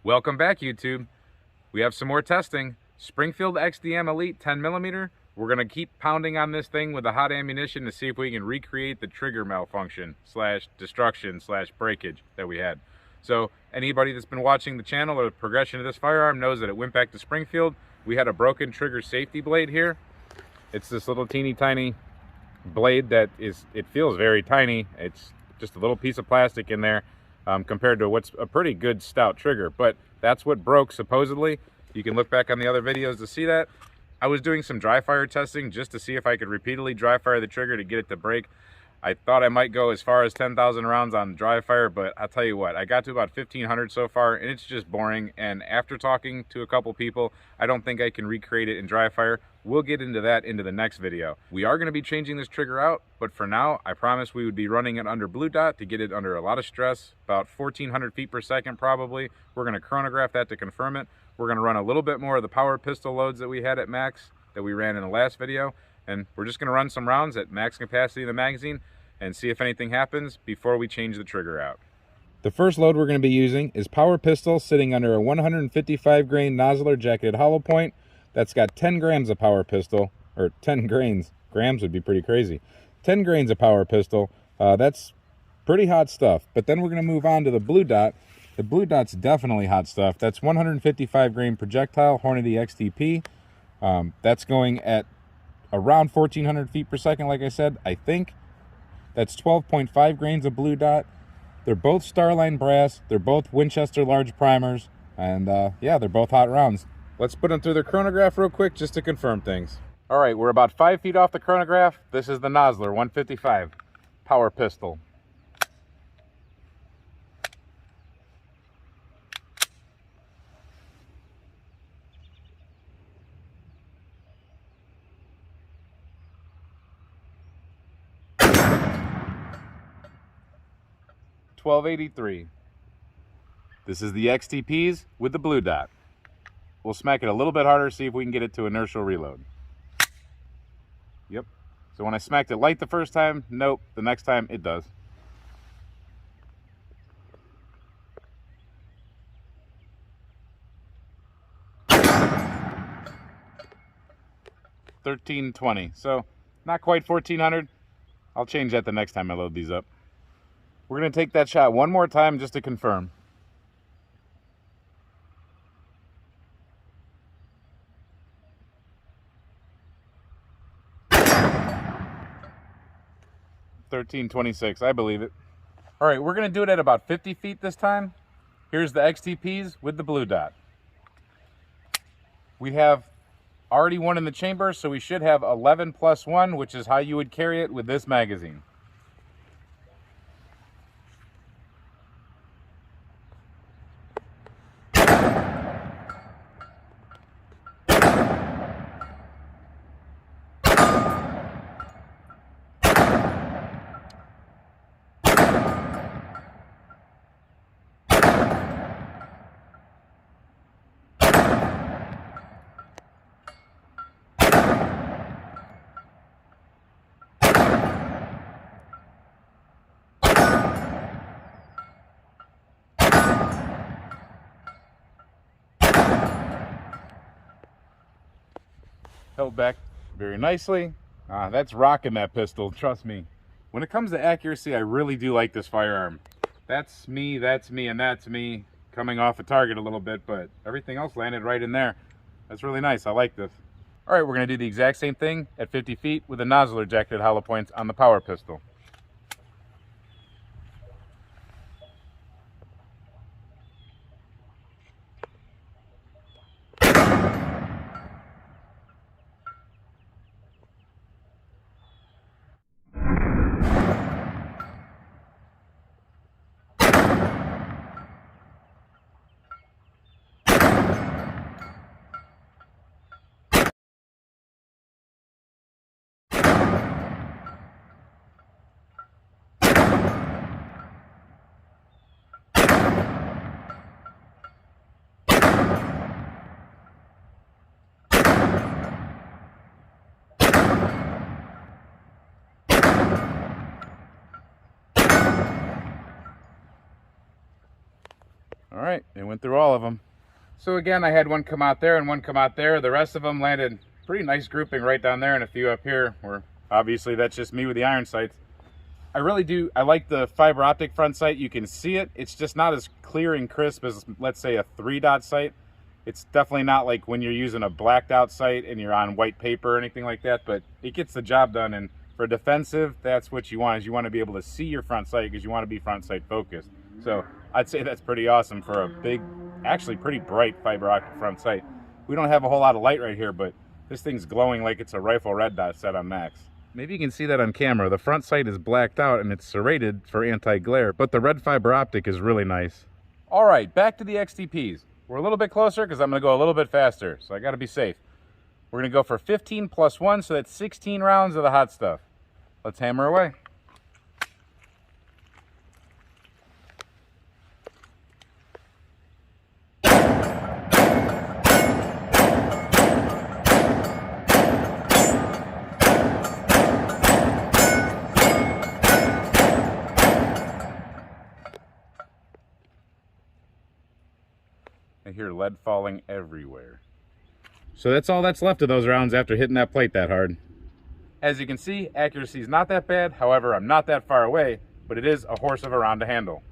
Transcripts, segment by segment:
Welcome back, YouTube. We have some more testing. Springfield XDM Elite 10mm. We're gonna keep pounding on this thing with the hot ammunition to see if we can recreate the trigger malfunction / destruction / breakage that we had. So anybody that's been watching the channel or the progression of this firearm knows that it went back to Springfield. We had a broken trigger safety blade here. It's this little teeny tiny blade that it feels very tiny. It's just a little piece of plastic in there compared to what's a pretty good stout trigger, but that's what broke supposedly. You can look back on the other videos to see that. I was doing some dry fire testing just to see if I could repeatedly dry fire the trigger to get it to break. I thought I might go as far as 10,000 rounds on dry fire, but I'll tell you what, I got to about 1,500 so far, and it's just boring. And after talking to a couple people, I don't think I can recreate it in dry fire. We'll get into that into the next video. We are going to be changing this trigger out, but for now, I promised we would be running it under blue dot to get it under a lot of stress, about 1,400 feet per second probably. We're going to chronograph that to confirm it. We're going to run a little bit more of the power pistol loads that we had at max that we ran in the last video, and we're just going to run some rounds at max capacity in the magazine and see if anything happens before we change the trigger out. The first load we're going to be using is power pistol sitting under a 155 grain nozzler jacketed hollow point. That's got 10 grams of power pistol, or 10 grains. Grams would be pretty crazy. 10 grains of power pistol. That's pretty hot stuff. But then we're going to move on to the blue dot. The blue dot's definitely hot stuff. That's 155 grain projectile Hornady XTP. That's going at around 1,400 feet per second, like I said, I think. That's 12.5 grains of blue dot. They're both Starline brass. They're both Winchester large primers. And yeah, they're both hot rounds. Let's put them through the chronograph real quick just to confirm things. All right, we're about 5 feet off the chronograph. This is the nozzler, 155 power pistol. $12.83. This is the XTPs with the blue dot. We'll smack it a little bit harder, see if we can get it to inertial reload. Yep. So when I smacked it light the first time, nope. The next time it does. $13.20. So not quite 1,400. I'll change that the next time I load these up. We're going to take that shot one more time just to confirm. $13.26, I believe it. All right, we're going to do it at about 50 feet this time. Here's the XTPs with the blue dot. We have already one in the chamber, so we should have 11 plus 1, which is how you would carry it with this magazine. Held back very nicely. That's rocking that pistol, trust me. When it comes to accuracy, I really do like this firearm. That's me, and that's me coming off a target a little bit, but everything else landed right in there. That's really nice, I like this. All right, we're gonna do the exact same thing at 50 feet with the nozzler jacketed hollow points on the power pistol. All right, it went through all of them. So again, I had one come out there and one come out there. The rest of them landed pretty nice grouping right down there and a few up here, where obviously that's just me with the iron sights. I like the fiber optic front sight. You can see it. It's just not as clear and crisp as, let's say, a 3-dot sight. It's definitely not like when you're using a blacked out sight and you're on white paper or anything like that, but it gets the job done. And for defensive, that's what you want, is you want to be able to see your front sight because you want to be front sight focused. So I'd say that's pretty awesome for a big, actually pretty bright fiber optic front sight. We don't have a whole lot of light right here, but this thing's glowing like it's a rifle red dot set on max. Maybe you can see that on camera. The front sight is blacked out and it's serrated for anti-glare, but the red fiber optic is really nice. All right, back to the XTPs. We're a little bit closer because I'm going to go a little bit faster, so I got to be safe. We're going to go for 15 plus 1, so that's 16 rounds of the hot stuff. Let's hammer away. I hear lead falling everywhere. So that's all that's left of those rounds after hitting that plate that hard. As you can see, accuracy is not that bad. However, I'm not that far away, but it is a horse of a round to handle.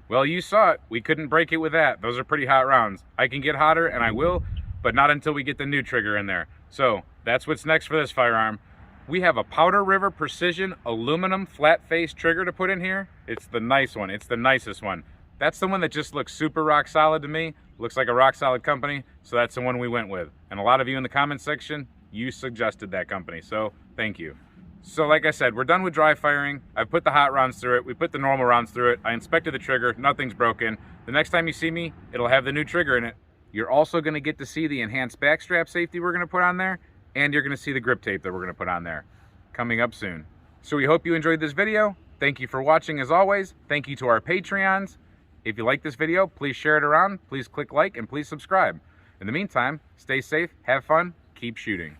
Well, you saw it. We couldn't break it with that. Those are pretty hot rounds. I can get hotter, and I will, but not until we get the new trigger in there. So that's what's next for this firearm. We have a Powder River Precision aluminum flat face trigger to put in here. It's the nice one. It's the nicest one. That's the one that just looks super rock solid to me. Looks like a rock solid company, so that's the one we went with. And a lot of you in the comments section, you suggested that company, so thank you. So like I said, we're done with dry firing. I put the hot rounds through it. We put the normal rounds through it. I inspected the trigger. Nothing's broken. The next time you see me, it'll have the new trigger in it. You're also going to get to see the enhanced backstrap safety we're going to put on there, and you're going to see the grip tape that we're going to put on there coming up soon. So we hope you enjoyed this video. Thank you for watching as always. Thank you to our Patreons. If you like this video, please share it around, please click like, and please subscribe. In the meantime, stay safe, have fun, keep shooting.